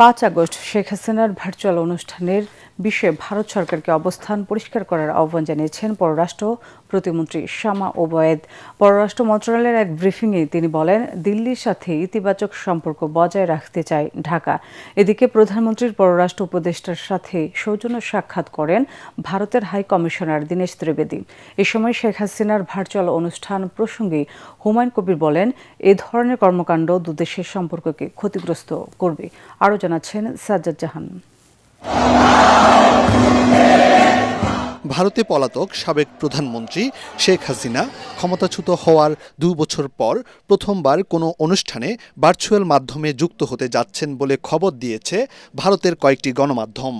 5 August Sheikh হাসিনার virtual অনুষ্ঠানের বিষয়ে ভারত সরকারকে অবস্থান পরিষ্কার করার আহ্বান জানিয়েছেন পররাষ্ট্র প্রতিমন্ত্রী শামা ওবায়েদ। পররাষ্ট্র মন্ত্রণালয়ের এক ব্রিফিংয়ে তিনি বলেন, দিল্লির সাথে ইতিবাচক সম্পর্ক বজায় রাখতে চায় ঢাকা। এদিকে প্রধানমন্ত্রীর পররাষ্ট্র উপদেষ্টার সাথে সৌজন্য সাক্ষাৎ করেন ভারতের হাই কমিশনার দীনেশ ত্রিবেদী। এ সময় শেখ হাসিনার ভার্চুয়াল অনুষ্ঠান প্রসঙ্গে হুমায়ুন কবির বলেন, এ ধরনের কর্মকাণ্ড দুদেশের সম্পর্ককে ক্ষতিগ্রস্ত করবে। আরও জানাচ্ছেন সাজ্জাদ জাহান। ভারতে পলাতক সাবেক প্রধানমন্ত্রী শেখ হাসিনা ক্ষমতাচ্যুত হওয়ার 2 বছর পর প্রথমবার কোনো অনুষ্ঠানে ভার্চুয়াল মাধ্যমে যুক্ত হতে যাচ্ছেন বলে খবর দিয়েছে ভারতের কয়েকটি গণমাধ্যম।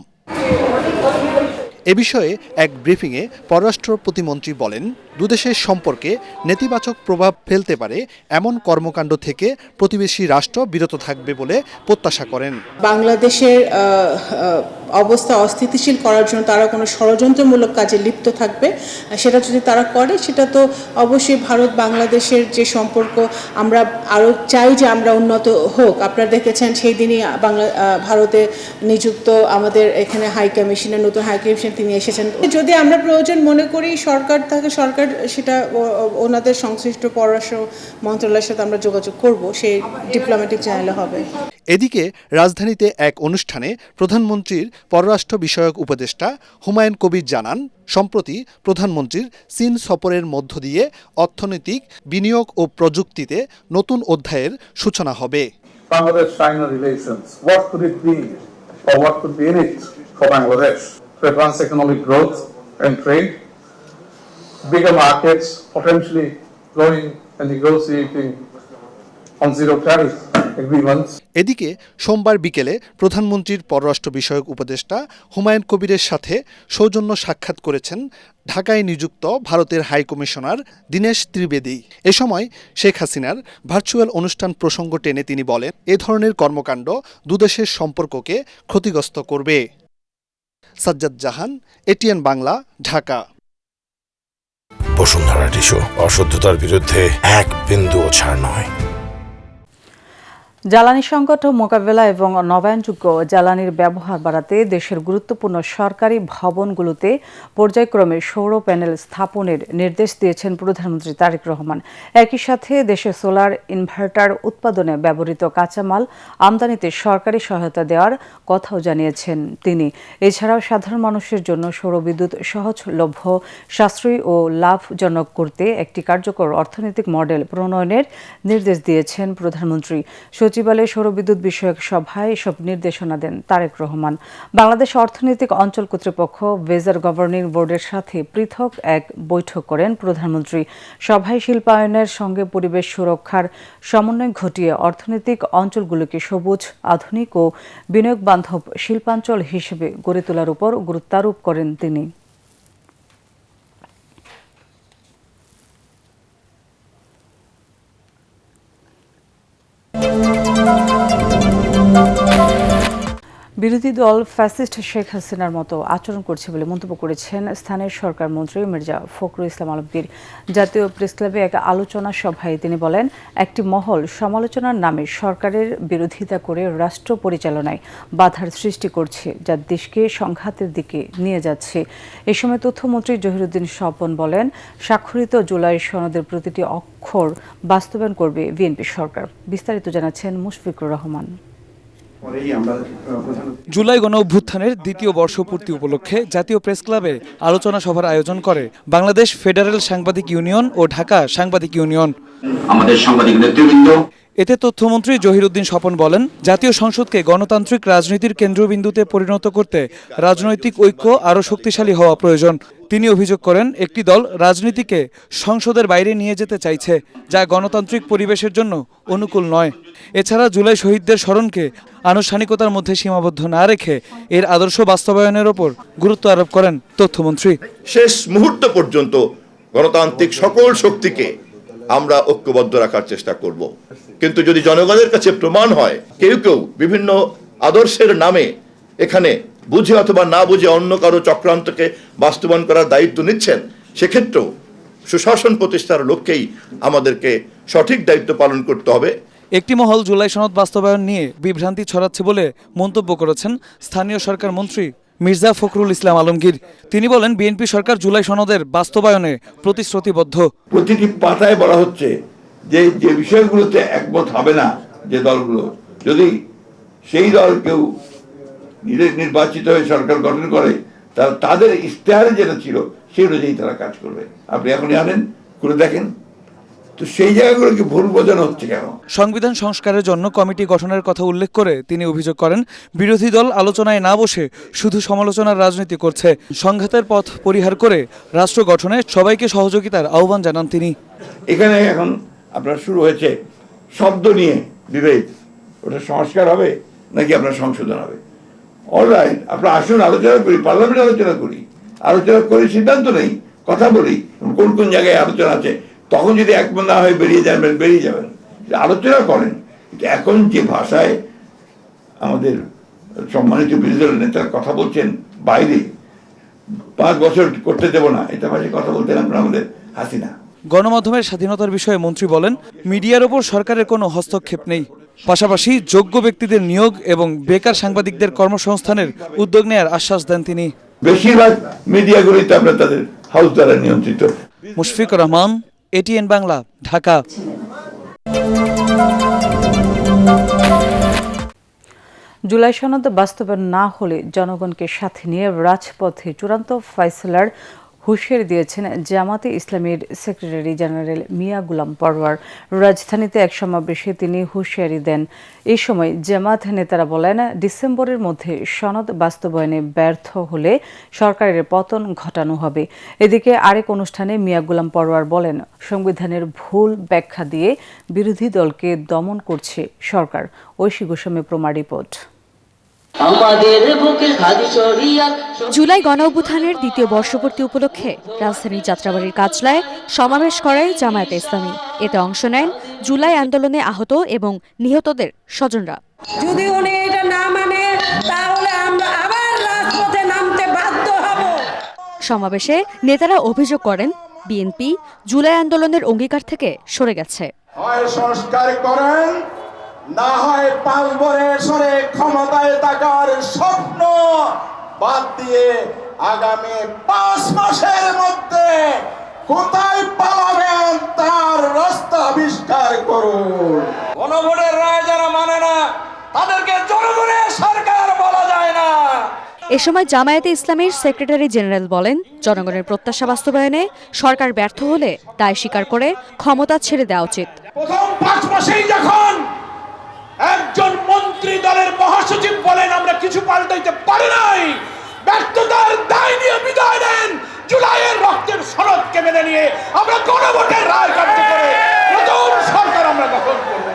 এ বিষয়ে এক ব্রিফিংয়ে পররাষ্ট্র প্রতিমন্ত্রী বলেন, দুদেশের সম্পর্কে নেতিবাচক প্রভাব ফেলতে পারে এমন কর্মকাণ্ড থেকে প্রতিবেশী রাষ্ট্র বিরত থাকবে বলে প্রত্যাশা করেন। বাংলাদেশের অবস্থা অস্থিতিশীল করার জন্য তারা কোনো ষড়যন্ত্রমূলক কাজে লিপ্ত থাকবে, সেটা যদি তারা করে সেটা তো অবশ্যই ভারত বাংলাদেশের যে সম্পর্ক আমরা আরও চাই যে আমরা উন্নত হোক। আপনারা দেখেছেন সেই দিনই ভারতে নিযুক্ত আমাদের এখানে হাই কমিশনের নতুন হাই কমিশন তিনি এসেছেন। যদি আমরা প্রয়োজন মনে করি সরকার সেটা ওনাদের সংশ্লিষ্ট পররাষ্ট্র মন্ত্রণালয়ের সাথে আমরা যোগাযোগ করব, সেই ডিপ্লোম্যাটিক চ্যানেলে হবে। এদিকে রাজধানীতে এক অনুষ্ঠানে প্রধানমন্ত্রীর পররাষ্ট্র বিষয়ক উপদেষ্টা হুমায়ুন কবির জানান, সম্প্রতি প্রধানমন্ত্রীর চীন সফরের মধ্য দিয়ে অর্থনৈতিক বিনিয়োগ ও প্রযুক্তিতে নতুন অধ্যায়ের সূচনা হবে। Bangladesh-China relations, what could it be or what could be in it for Bangladesh? To advance economic growth and trade, bigger markets, potentially going and negotiating on zero tariff agreements. এদিকে সোমবার বিকেলে প্রধানমন্ত্রীর পররাষ্ট্র বিষয়ক উপদেষ্টা হুমায়ুন কবিরের সাথে সৌজন্য সাক্ষাৎ করেছেন ঢাকায় নিযুক্ত ভারতের হাই কমিশনার দীনেশ ত্রিবেদী। এ সময় শেখ হাসিনার ভার্চুয়াল অনুষ্ঠান প্রসঙ্গ টেনে তিনি বলেন, এ ধরনের কর্মকাণ্ড দুদেশের সম্পর্ককে ক্ষতিগ্রস্ত করবে। সাজ্জাদ জাহান, এটিএন বাংলা, ঢাকা। বসুন্ধরা টিস্যু, অশুদ্ধতার বিরুদ্ধে এক বিন্দুও ছাড় নয়। জ্বালানি সংকট মোকাবেলা এবং নবায়নযোগ্য জ্বালানির ব্যবহার বাড়াতে দেশের গুরুত্বপূর্ণ সরকারি ভবনগুলোতে পর্যায়ক্রমে সৌর প্যানেল স্থাপনের নির্দেশ দিয়েছেন প্রধানমন্ত্রী তারেক রহমান। একই সাথে দেশে সোলার ইনভার্টার উৎপাদনে ব্যবহৃত কাঁচামাল আমদানিতে সরকারি সহায়তা দেওয়ার কথাও জানিয়েছেন তিনি। এছাড়াও সাধারণ মানুষের জন্য সৌরবিদ্যুৎ সহজলভ্য, সাশ্রয়ী ও লাভজনক করতে একটি কার্যকর অর্থনৈতিক মডেল প্রণয়নের নির্দেশ দিয়েছেন প্রধানমন্ত্রী। সচিবালয়ে সৌরবিদ্যুৎ বিষয়ক সভায় এসব নির্দেশনা দেন তারেক রহমান। বাংলাদেশ অর্থনৈতিক অঞ্চল কর্তৃপক্ষ ওয়েজার গভর্নিং বোর্ডের সাথে পৃথক এক বৈঠক করেন প্রধানমন্ত্রী। সভায় শিল্পায়নের সঙ্গে পরিবেশ সুরক্ষার সমন্বয় ঘটিয়ে অর্থনৈতিক অঞ্চলগুলোকে সবুজ, আধুনিক ও বিনিয়োগ বান্ধব শিল্পাঞ্চল হিসেবে গড়ে তোলার উপর গুরুত্বারোপ করেন তিনি। বিরোধী দল ফ্যাসিস্ট শেখ হাসিনার মতো আচরণ করছে বলে মন্তব্য করেছেন স্থানীয় সরকার মন্ত্রী মির্জা ফখরুল ইসলাম আলমগীর। জাতীয় প্রেসক্লাবে এক আলোচনা সভায় তিনি বলেন, একটি মহল সমালোচনার নামে সরকারের বিরোধিতা করে রাষ্ট্র পরিচালনায় বাধার সৃষ্টি করছে, যা দেশকে সংঘাতের দিকে নিয়ে যাচ্ছে। এ সময় তথ্যমন্ত্রী জহিরুদ্দিন স্বপন বলেন, স্বাক্ষরিত জুলাই সনদের প্রতিটি অক্ষর বাস্তবায়ন করবে বিএনপি সরকার। বিস্তারিত জানাচ্ছেন মুশফিকুর রহমান। জুলাই গণ অভ্যুত্থানের দ্বিতীয় বর্ষপূর্তি উপলক্ষে জাতীয় প্রেসক্লাবে আলোচনা সভার আয়োজন করে বাংলাদেশ ফেডারেল সাংবাদিক ইউনিয়ন ও ঢাকা সাংবাদিক ইউনিয়ন। আমাদের সাংবাদিক নেতৃবৃন্দ এতে তথ্যমন্ত্রী জহিরুদ্দিন স্বপন বলেন, জাতীয় সংসদকে গণতান্ত্রিক রাজনীতির কেন্দ্রবিন্দুতে পরিণত করতে রাজনৈতিক ঐক্য আরও শক্তিশালী হওয়া প্রয়োজন। তিনি অভিযোগ করেন, একটি দল রাজনীতিকে সংসদের বাইরে নিয়ে যেতে চাইছে, যা গণতান্ত্রিক পরিবেশের জন্য অনুকূল নয়। এছাড়া জুলাই শহীদদের স্মরণকে আনুষ্ঠানিকতার মধ্যে সীমাবদ্ধ না রেখে এর আদর্শ বাস্তবায়নের ওপর গুরুত্ব আরোপ করেন তথ্যমন্ত্রী। শেষ মুহূর্ত পর্যন্ত গণতান্ত্রিক সকল শক্তিকে আমরা ঐক্যবদ্ধ রাখার চেষ্টা করব, কিন্তু যদি জনগণের কাছে প্রমাণ হয় কেউ বিভিন্ন আদর্শের নামে এখানে বুঝে অথবা না বুঝে অন্য কারো চক্রান্তকে বাস্তবায়ন করার দায়িত্ব নিচ্ছেন, সেক্ষেত্রেও সুশাসন প্রতিষ্ঠার লক্ষ্যেই আমাদেরকে সঠিক দায়িত্ব পালন করতে হবে। একটি মহল জুলাই সনদ বাস্তবায়ন নিয়ে বিভ্রান্তি ছড়াচ্ছে বলে মন্তব্য করেছেন স্থানীয় সরকার মন্ত্রী মির্জা ফখরুল ইসলাম আলমগীর। তিনি বলেন, বিএনপি সরকার জুলাই সনদের বাস্তবায়নে প্রতিশ্রুতিবদ্ধ। প্রতিটি পাতায় বলা হচ্ছে যে যে বিষয়গুলোতে একমত হবে না যে দলগুলো, যদি সেই দল কেউ নির্বাচিত হয়ে সরকার গঠন করে, তাহলে তাদের ইশতেহারে যেটা ছিল সেই অনুযায়ী তারা কাজ করবে। আপনি এখনই আনেন করে দেখেন, তো সেই জায়গাগুলোকে ভুল বোঝানো হচ্ছে কেন? সংবিধান সংস্কারের জন্য কমিটি গঠনের কথা উল্লেখ করে তিনি অভিযোগ করেন, বিরোধী দল আলোচনায় না বসে শুধু সমালোচনার রাজনীতি করছে। সংঘাতের পথ পরিহার করে রাষ্ট্র গঠনে সবাইকে সহযোগিতার আহ্বান জানান তিনি। এখানে এখন আপনার শুরু হয়েছে শব্দ নিয়ে বিভেদ, ওটা সংস্কার হবে নাকি আপনার সংশোধন হবে? অলরাইট, আপনার আসুন আলোচনা করি, পার্লামেন্টে আলোচনা করি, সিদ্ধান্ত নেই, কথা বলি কোন কোন জায়গায় আলোচনা আছে। তখন যদি একমত না হয়ে বেরিয়ে যাবেন, আলোচনা করেন। কিন্তু এখন যে ভাষায় আমাদের সম্মানিত বিরোধী দলের নেতারা কথা বলছেন বাইরে, 5 বছর করতে দেব না, এটা ভাষায় কথা বলতেন আপনারা আমাদের হাসিনা। গণমাধ্যমের স্বাধীনতার বিষয়ে মন্ত্রী বলেন, মিডিয়ার ওপর সরকারের কোনো হস্তক্ষেপ নেই। পাশাপাশি যোগ্য ব্যক্তিদের নিয়োগ এবং বেকার সাংবাদিকদের কর্মসংস্থানের উদ্যোগ নেওয়ার আশ্বাস দেন তিনি। বেশিরভাগ মিডিয়াগুলোই তো আপনার তাদের হাউস দ্বারা নিয়ন্ত্রিত। মুশফিকুর রহমান, এটিএন বাংলা, ঢাকা। জুলাই সনদ বাস্তবায়ন না হলে জনগণকে সাথে নিয়ে রাজপথে চূড়ান্ত ফয়সালার হুঁশিয়ারি দিয়েছেন জামাতে ইসলামীর সেক্রেটারি জেনারেল মিয়া গুলাম পরওয়ার। রাজধানীতে এক সমাবেশে তিনি হুঁশিয়ারি দেন। এই সময় জামাত নেতারা বলেন, ডিসেম্বরের মধ্যে সনদ বাস্তবায়নে ব্যর্থ হলে সরকারের পতন ঘটানো হবে। এদিকে আরেক অনুষ্ঠানে মিয়া গুলাম পরওয়ার বলেন, সংবিধানের ভুল ব্যাখ্যা দিয়ে বিরোধী দলকে দমন করছে সরকার। ঐশী গোস্বামী প্রমাণ রিপোর্ট। জুলাই গণঅভ্যুত্থানের দ্বিতীয় বর্ষপূর্তি উপলক্ষে রাজধানীর যাত্রাবাড়ির কাজলায় সমাবেশ করে জামায়াতে ইসলামী। এতে অংশ নেন জুলাই আন্দোলনে আহত এবং নিহতদের স্বজনরা। যদি উনি এটা না মানে তাহলে আমরা আবার রাজপথে নামতে বাধ্য হব। সমাবেশে নেতারা অভিযোগ করেন, বিএনপি জুলাই আন্দোলনের অঙ্গীকার থেকে সরে গেছে। হয় সংস্কার করেন, না হয় 5 বছরে ক্ষমতায় থাকার স্বপ্ন বাদ দিয়ে আগামী 5 মাসের মধ্যে কোথায় পালাবেন তার রাস্তা আবিষ্কার করুন। গণভোটের রায় যারা মানে না তাদেরকে জনগণের সরকার বলা যায় না। এ সময় জামায়াতে ইসলামীর সেক্রেটারি জেনারেল বলেন, জনগণের প্রত্যাশা বাস্তবায়নে সরকার ব্যর্থ হলে দায় স্বীকার করে ক্ষমতা ছেড়ে দেওয়া উচিত। প্রথম 5 মাসেই যখন একজন মন্ত্রী দলের মহাসচিব বলেন আমরা কিছু পাল্টাইতে পারি নাই, ব্যর্থতার দায় নিয়ে বিদায় নেন, জুলাইয়ের রক্তের সনদকে মেনে নিয়ে আমরা গণভোটের রায় কার্যকরে নতুন সরকার আমরা গঠন করব।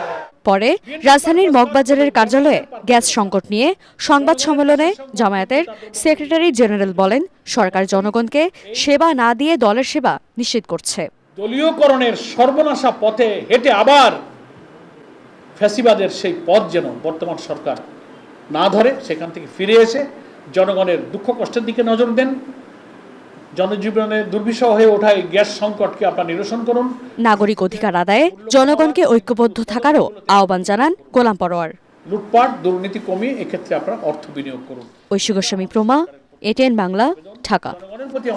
পরে রাজধানীর মগবাজারের কার্যালয়ে গ্যাস সংকট নিয়ে সংবাদ সম্মেলনে জামায়াতের সেক্রেটারি জেনারেল বলেন, সরকার জনগণকে সেবা না দিয়ে দলের সেবা নিশ্চিত করছে। দলীয়করণের সর্বনাশা পথে হেঁটে আবার ফ্যাসিবাদের সেই পথ যেন বর্তমান সরকার না ধরে, সেখান থেকে ফিরে এসে জনগণের দুঃখ কষ্টের দিকে নজর দেন। জনজীবনে দুর্বিষহ হয়ে ওঠায় গ্যাস সংকটকে আপনারা নিরসন করুন। নাগরিক অধিকার আদায়ে জনগণকে ঐক্যবদ্ধ থাকারও আহ্বান জানান গোলাম পরওয়ার। লুটপাট দুর্নীতি কমিয়ে এক্ষেত্রে আপনারা অর্থ বিনিয়োগ করুন। ঐশী গোস্বামী প্রমা, এটিএন বাংলা, ঢাকা। জনগণের প্রতি